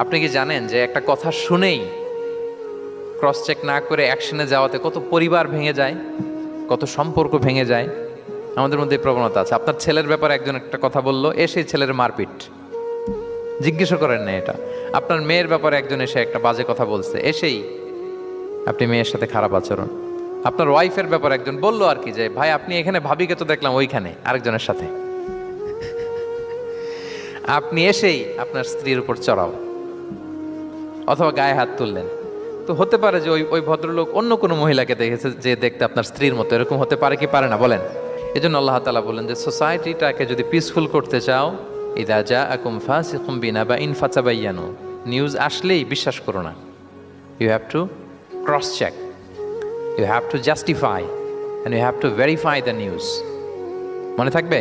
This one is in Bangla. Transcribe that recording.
আপনি কি জানেন যে একটা কথা শুনেই ক্রস চেক না করে অ্যাকশনে যাওয়াতে কত পরিবার ভেঙে যায়, কত সম্পর্ক ভেঙে যায়? আমাদের মধ্যে এই প্রবণতা আছে। আপনার ছেলের ব্যাপারে একজন একটা কথা বললো, এসে ছেলের মারপিট, জিজ্ঞেসও করেন না এটা। আপনার মেয়ের ব্যাপারে একজন এসে একটা বাজে কথা বলছে, এসেই আপনি মেয়ের সাথে খারাপ আচরণ। আপনার ওয়াইফের ব্যাপারে একজন বললো আর কি, যে ভাই আপনি এখানে, ভাবিকে তো দেখলাম ওইখানে আরেকজনের সাথে, আপনি এসেই আপনার স্ত্রীর উপর চড়াও অথবা গায়ে হাত তুললেন। তো হতে পারে যে ওই ওই ভদ্রলোক অন্য কোনো মহিলাকে দেখেছে যে দেখতে আপনার স্ত্রীর মতো, এরকম হতে পারে কি পারে না বলেন? এই জন্য আল্লাহ তাআলা বলেন যে সোসাইটিটাকে যদি পিসফুল করতে চাও, ইদা জাআকুম ফাসিকুম বিনাবাইন ফাতাবায়ানু, নিউজ আসলেই বিশ্বাস করো না। You have to cross check, you have to justify, and you have to verify the news. মনে থাকবে?